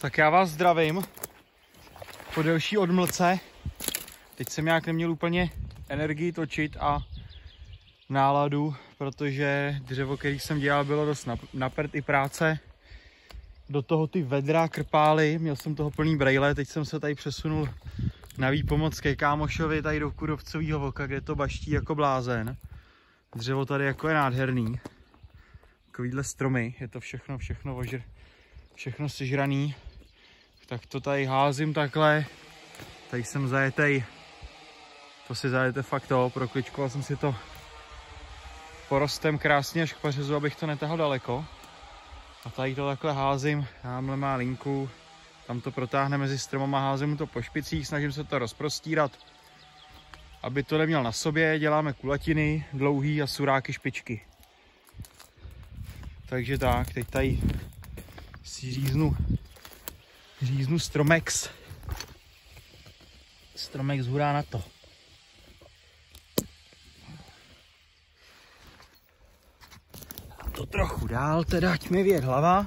Tak já vás zdravím po delší odmlce. Teď jsem nějak neměl úplně energii točit a náladu, protože dřevo, který jsem dělal, bylo dost na prd i práce. Do toho ty vedra krpály, měl jsem toho plný brejle, teď jsem se tady přesunul na výpomoc ke kámošovi tady do Kudovcovýho Voka, kde to baští jako blázen. Dřevo tady jako je nádherný. Takovýhle stromy, je to všechno sežraný. Tak to tady házím takhle. Tady jsem zajetej. To si zajete fakt to. Prokličkoval jsem si to porostem krásně až k pařezu, abych to netahal daleko. A tady to takhle házím. Tamhle má linku. Tam to protáhne mezi stromama, házím to po špicích, snažím se to rozprostírat, aby to neměl na sobě. Děláme kulatiny, dlouhý a suráky špičky. Takže tak, teď tady si říznu Stromex. Stromex hurá na to. A to trochu dál, teda ať mi věd hlava.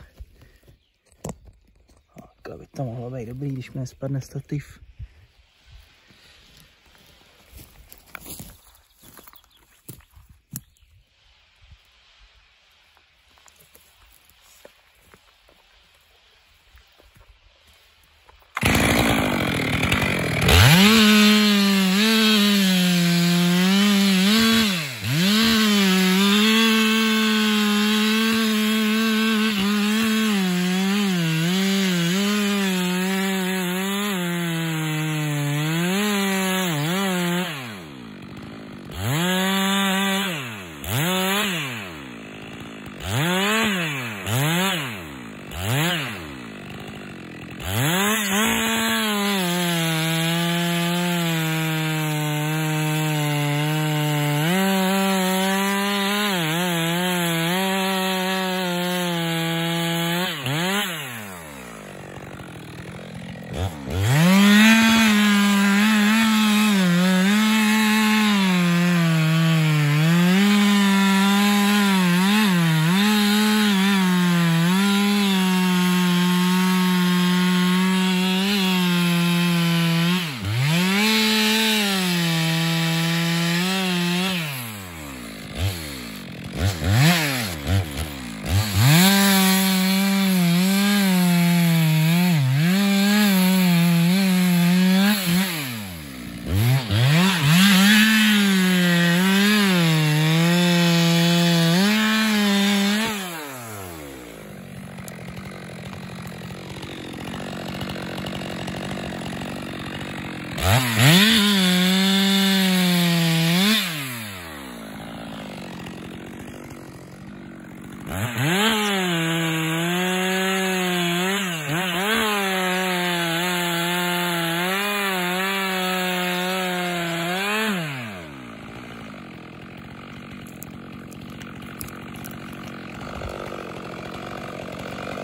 Takhle by to mohlo být dobrý, když mi nespadne stativ.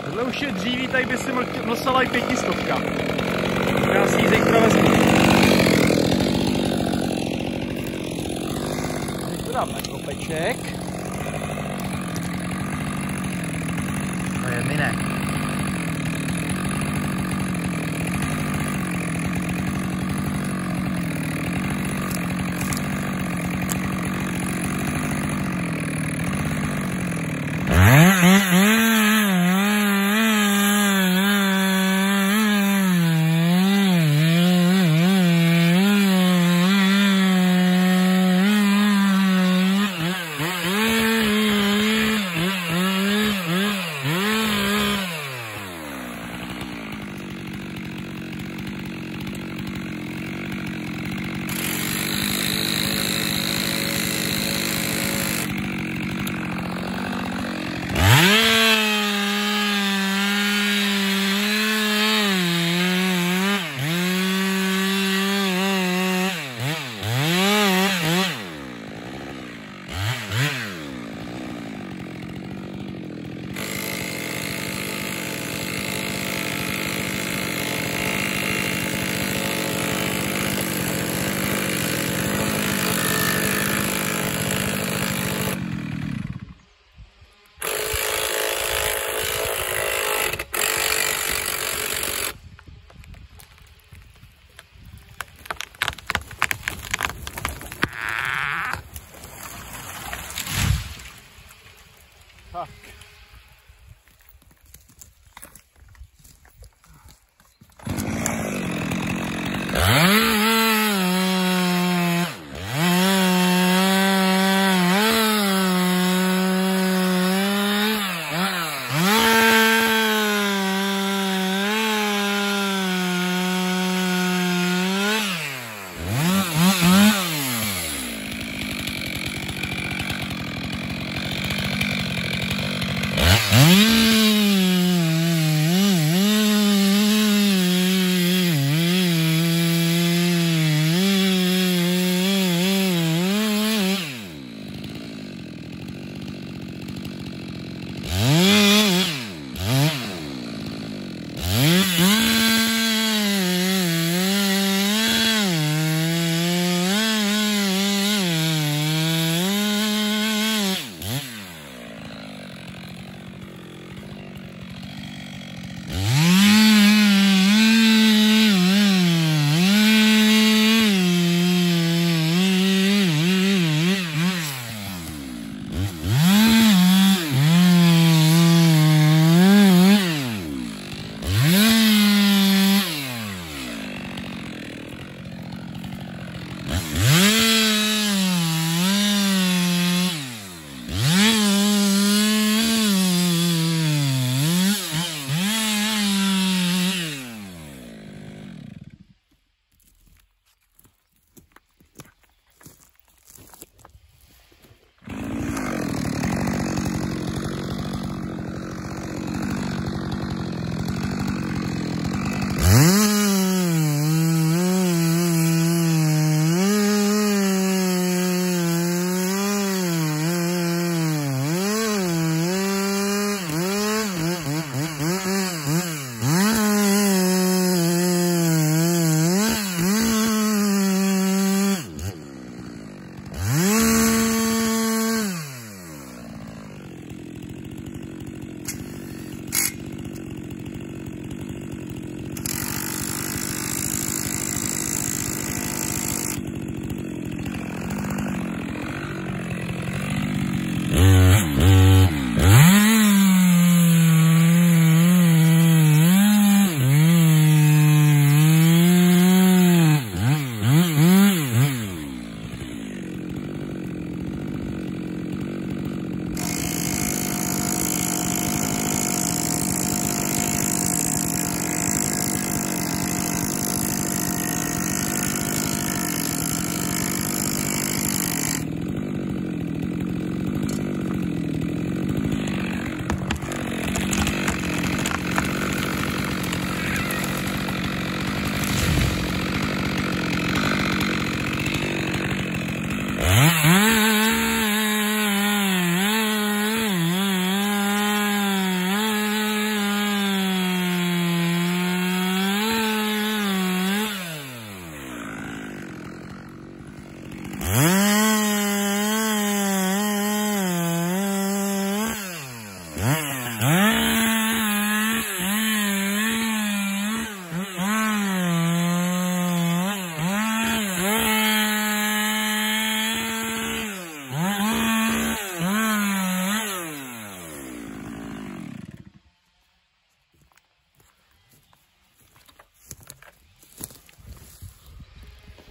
Tohle už je dříví, tady by si mlsala i 500. Já si ji zítra vezmu. Teď to dám na kopeček. To je mine.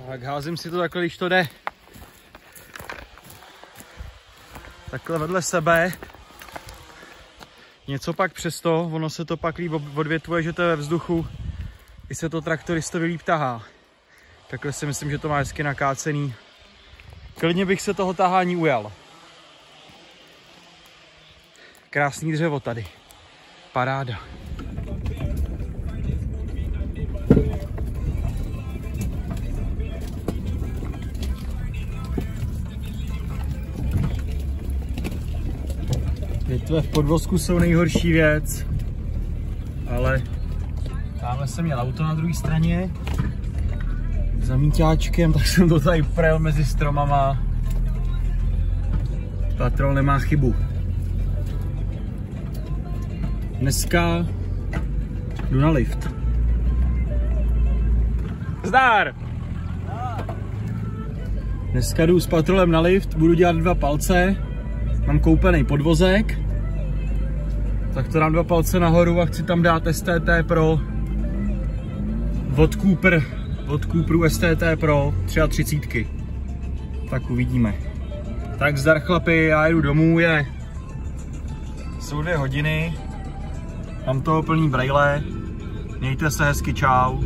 Tak házím si to takhle, když to jde. Takhle vedle sebe. Něco pak přesto, ono se to pak líp odvětvuje, že to je ve vzduchu. I se to traktoristovi líp tahá. Takhle si myslím, že to má hezky nakácený. Klidně bych se toho tahání ujal. Krásný dřevo tady. Paráda. Větve v podvozku jsou nejhorší věc, ale tamhle jsem měl auto na druhé straně za míťáčkem, tak jsem to tady projel mezi stromama. Patrol nemá chybu. Dneska jdu na lift. Zdar! Dneska jdu s Patrolem na lift, budu dělat 2 palce. Mám koupený podvozek, tak to dám 2 palce nahoru a chci tam dát STT Pro od Cooperu STT Pro 33. Tak uvidíme. Tak zdar chlapi, já jdu domů, jsou 2 hodiny, mám toho plný brejle, mějte se hezky, čau.